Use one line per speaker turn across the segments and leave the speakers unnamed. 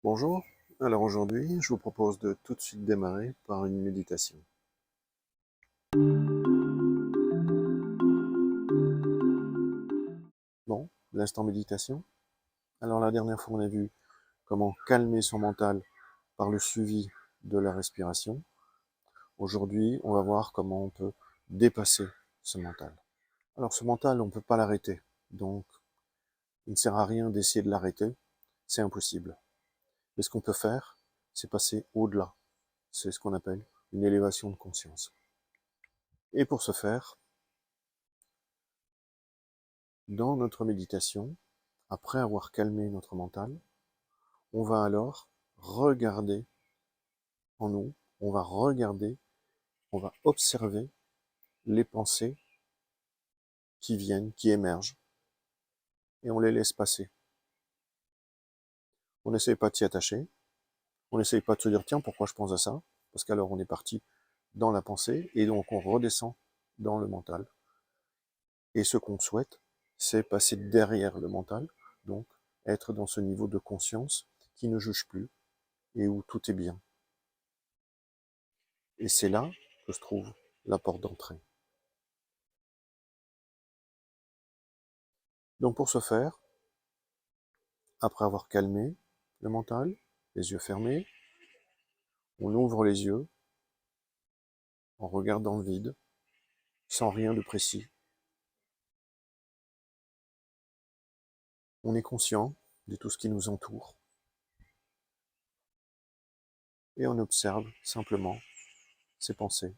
Bonjour, alors aujourd'hui je vous propose de tout de suite démarrer par une méditation. Bon, l'instant méditation. Alors la dernière fois on a vu comment calmer son mental par le suivi de la respiration. Aujourd'hui on va voir comment on peut dépasser ce mental. Alors ce mental on ne peut pas l'arrêter, donc il ne sert à rien d'essayer de l'arrêter, c'est impossible. Mais ce qu'on peut faire, c'est passer au-delà. C'est ce qu'on appelle une élévation de conscience. Et pour ce faire, dans notre méditation, après avoir calmé notre mental, on va alors regarder en nous, on va regarder, on va observer les pensées qui viennent, qui émergent, et on les laisse passer. On n'essaye pas de s'y attacher, on n'essaye pas de se dire tiens pourquoi je pense à ça, parce qu'alors on est parti dans la pensée, et donc on redescend dans le mental. Et ce qu'on souhaite, c'est passer derrière le mental, donc être dans ce niveau de conscience qui ne juge plus, et où tout est bien. Et c'est là que se trouve la porte d'entrée. Donc pour ce faire, après avoir calmé le mental, les yeux fermés, on ouvre les yeux, on regarde dans le vide, sans rien de précis. On est conscient de tout ce qui nous entoure, et on observe simplement ses pensées.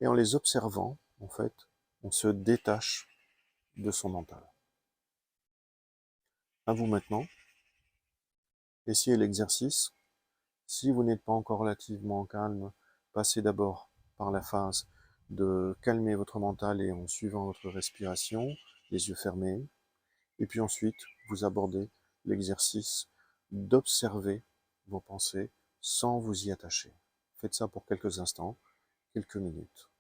Et en les observant, en fait, on se détache de son mental. À vous maintenant, essayez l'exercice. Si vous n'êtes pas encore relativement calme, passez d'abord par la phase de calmer votre mental et en suivant votre respiration, les yeux fermés, et puis ensuite vous abordez l'exercice d'observer vos pensées sans vous y attacher. Faites ça pour quelques instants, quelques minutes.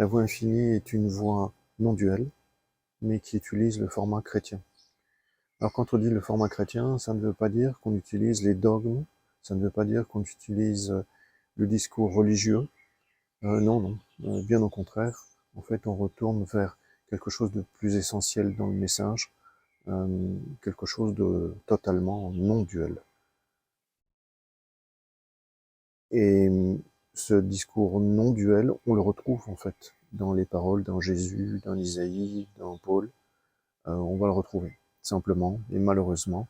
La voie infinie est une voie non duelle, mais qui utilise le format chrétien. Alors quand on dit le format chrétien, ça ne veut pas dire qu'on utilise les dogmes, ça ne veut pas dire qu'on utilise le discours religieux. Non, non, bien au contraire. En fait, on retourne vers quelque chose de plus essentiel dans le message, quelque chose de totalement non duel. Et ce discours non duel, on le retrouve en fait dans les paroles d'un Jésus, d'un Isaïe, d'un Paul. On va le retrouver, simplement et malheureusement.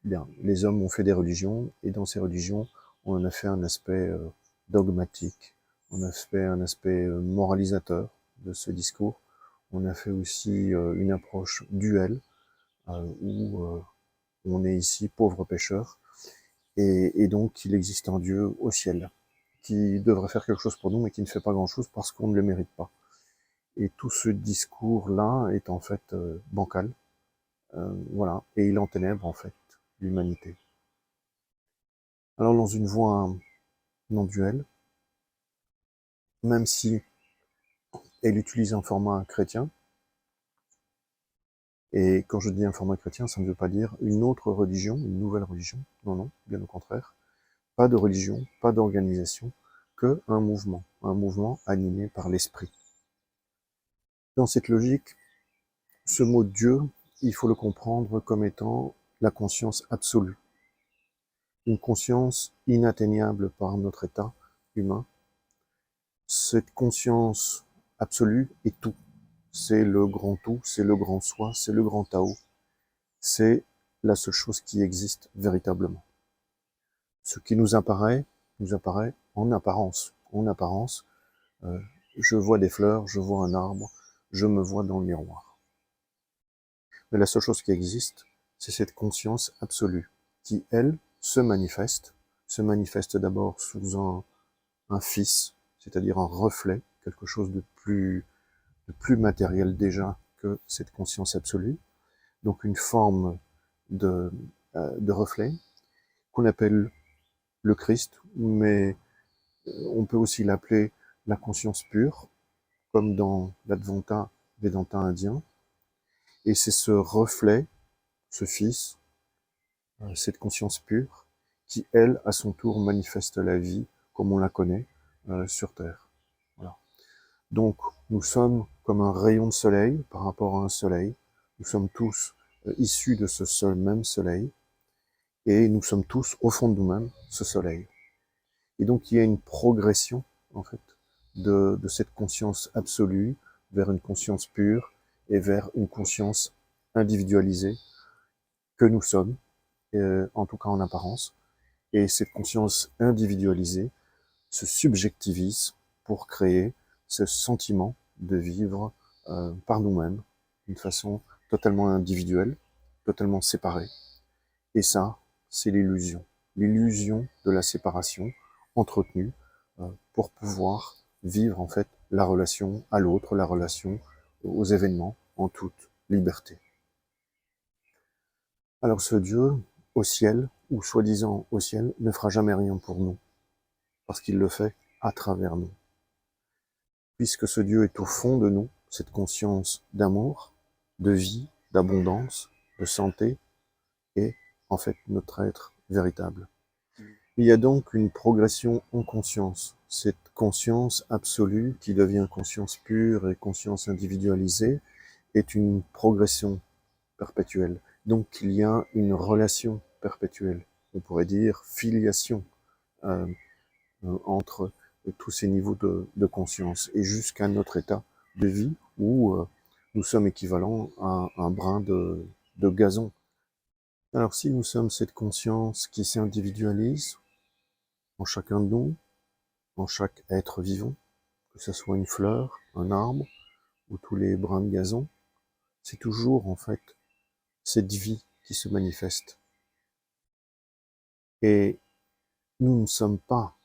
Bien, les hommes ont fait des religions, et dans ces religions, on en a fait un aspect dogmatique, on a fait un aspect moralisateur de ce discours, on a fait aussi une approche duelle, où on est ici pauvre pécheur, et donc il existe un Dieu au ciel, qui devrait faire quelque chose pour nous, mais qui ne fait pas grand-chose parce qu'on ne le mérite pas. Et tout ce discours-là est en fait bancal, voilà, et il enténèbre en fait l'humanité. Alors dans une voie non duelle, même si elle utilise un format chrétien, et quand je dis un format chrétien, ça ne veut pas dire une autre religion, une nouvelle religion, non, non, bien au contraire, pas de religion, pas d'organisation, que un mouvement animé par l'esprit. Dans cette logique, ce mot Dieu, il faut le comprendre comme étant la conscience absolue, une conscience inatteignable par notre état humain. Cette conscience absolue est tout. C'est le grand tout, c'est le grand soi, c'est le grand Tao. C'est la seule chose qui existe véritablement. Ce qui nous apparaît en apparence. En apparence, je vois des fleurs, je vois un arbre, je me vois dans le miroir. Mais la seule chose qui existe, c'est cette conscience absolue, qui, elle, se manifeste d'abord sous un fils, c'est-à-dire un reflet, quelque chose de plus matériel déjà que cette conscience absolue, donc une forme de reflet, qu'on appelle le Christ, mais on peut aussi l'appeler la conscience pure, comme dans l'Advaita Vedanta indien, et c'est ce reflet, ce fils, cette conscience pure, qui, elle, à son tour, manifeste la vie comme on la connaît sur Terre. Voilà. Donc, nous sommes comme un rayon de soleil par rapport à un soleil. Nous sommes tous issus de ce seul même soleil, et nous sommes tous, au fond de nous-mêmes, ce soleil. Et donc, il y a une progression, en fait, de cette conscience absolue vers une conscience pure et vers une conscience individualisée que nous sommes, en tout cas en apparence. Et cette conscience individualisée se subjectivise pour créer ce sentiment de vivre par nous-mêmes, d'une façon totalement individuelle, totalement séparée. Et ça, c'est l'illusion. L'illusion de la séparation entretenue pour pouvoir vivre en fait la relation à l'autre, la relation aux événements en toute liberté. Alors ce Dieu au ciel, ou soi-disant au ciel, ne fera jamais rien pour nous, parce qu'il le fait à travers nous. Puisque ce Dieu est au fond de nous, cette conscience d'amour, de vie, d'abondance, de santé, est en fait notre être véritable. Il y a donc une progression en conscience. Cette conscience absolue qui devient conscience pure et conscience individualisée est une progression perpétuelle. Donc il y a une relation perpétuelle, on pourrait dire filiation entre tous ces niveaux de conscience et jusqu'à notre état de vie où nous sommes équivalents à un brin de gazon. Alors si nous sommes cette conscience qui s'individualise en chacun de nous, en chaque être vivant, que ce soit une fleur, un arbre ou tous les brins de gazon, c'est toujours en fait cette vie qui se manifeste. Et nous ne sommes pas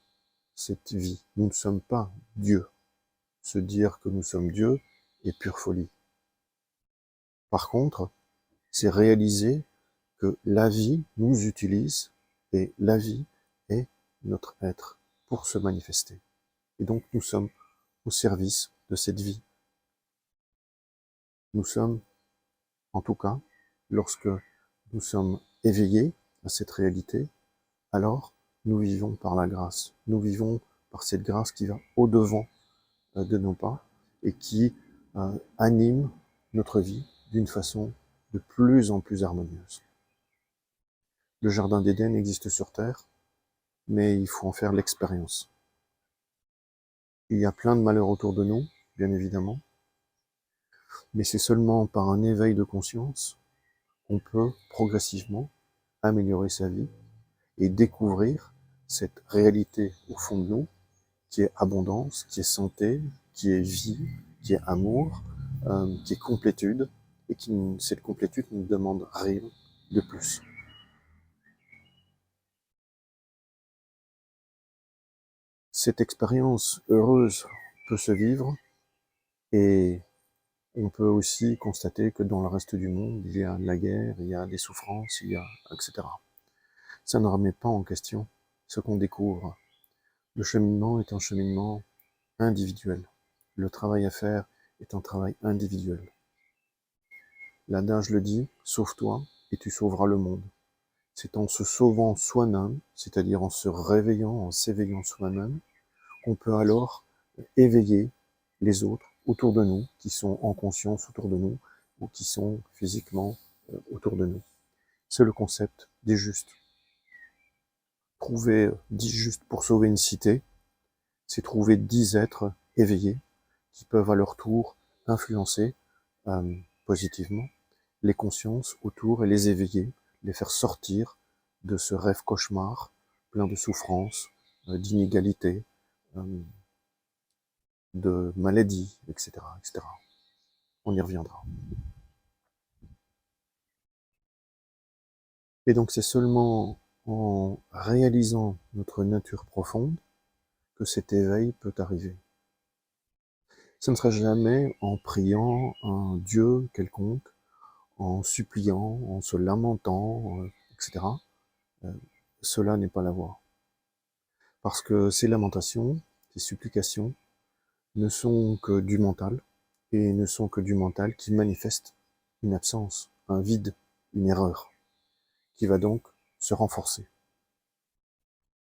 cette vie, nous ne sommes pas Dieu. Se dire que nous sommes Dieu est pure folie. Par contre, c'est réaliser que la vie nous utilise et la vie est notre être pour se manifester. Et donc nous sommes au service de cette vie. Nous sommes, en tout cas, lorsque nous sommes éveillés à cette réalité, alors nous vivons par la grâce. Nous vivons par cette grâce qui va au-devant de nos pas et qui anime notre vie d'une façon de plus en plus harmonieuse. Le jardin d'Éden existe sur Terre, mais il faut en faire l'expérience. Il y a plein de malheurs autour de nous, bien évidemment, mais c'est seulement par un éveil de conscience qu'on peut progressivement améliorer sa vie et découvrir cette réalité au fond de nous, qui est abondance, qui est santé, qui est vie, qui est amour, qui est complétude, et cette complétude ne demande rien de plus. Cette expérience heureuse peut se vivre, et on peut aussi constater que dans le reste du monde, il y a de la guerre, il y a des souffrances, etc. Ça ne remet pas en question ce qu'on découvre. Le cheminement est un cheminement individuel. Le travail à faire est un travail individuel. L'adage le dit, sauve-toi et tu sauveras le monde. C'est en se sauvant soi-même, c'est-à-dire en se réveillant, en s'éveillant soi-même, qu'on peut alors éveiller les autres autour de nous, qui sont en conscience autour de nous, ou qui sont physiquement autour de nous. C'est le concept des justes. Trouver 10 justes pour sauver une cité, c'est trouver 10 êtres éveillés qui peuvent à leur tour influencer positivement les consciences autour et les éveiller, les faire sortir de ce rêve cauchemar plein de souffrances, d'inégalités, de maladies, etc., etc. On y reviendra. Et donc c'est seulement en réalisant notre nature profonde que cet éveil peut arriver. Ce ne serait jamais en priant un Dieu quelconque, en suppliant, en se lamentant, etc. Cela n'est pas la voie. Parce que ces lamentations, ces supplications, ne sont que du mental, et ne sont que du mental qui manifeste une absence, un vide, une erreur, qui va donc se renforcer.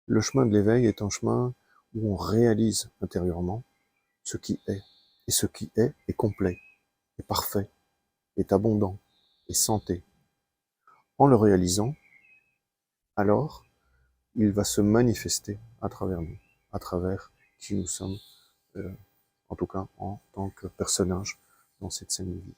Le chemin de l'éveil est un chemin où on réalise intérieurement ce qui est, et ce qui est complet, est parfait, est abondant, est santé. En le réalisant, alors, il va se manifester à travers nous, à travers qui nous sommes, en tout cas en tant que personnage dans cette scène de vie.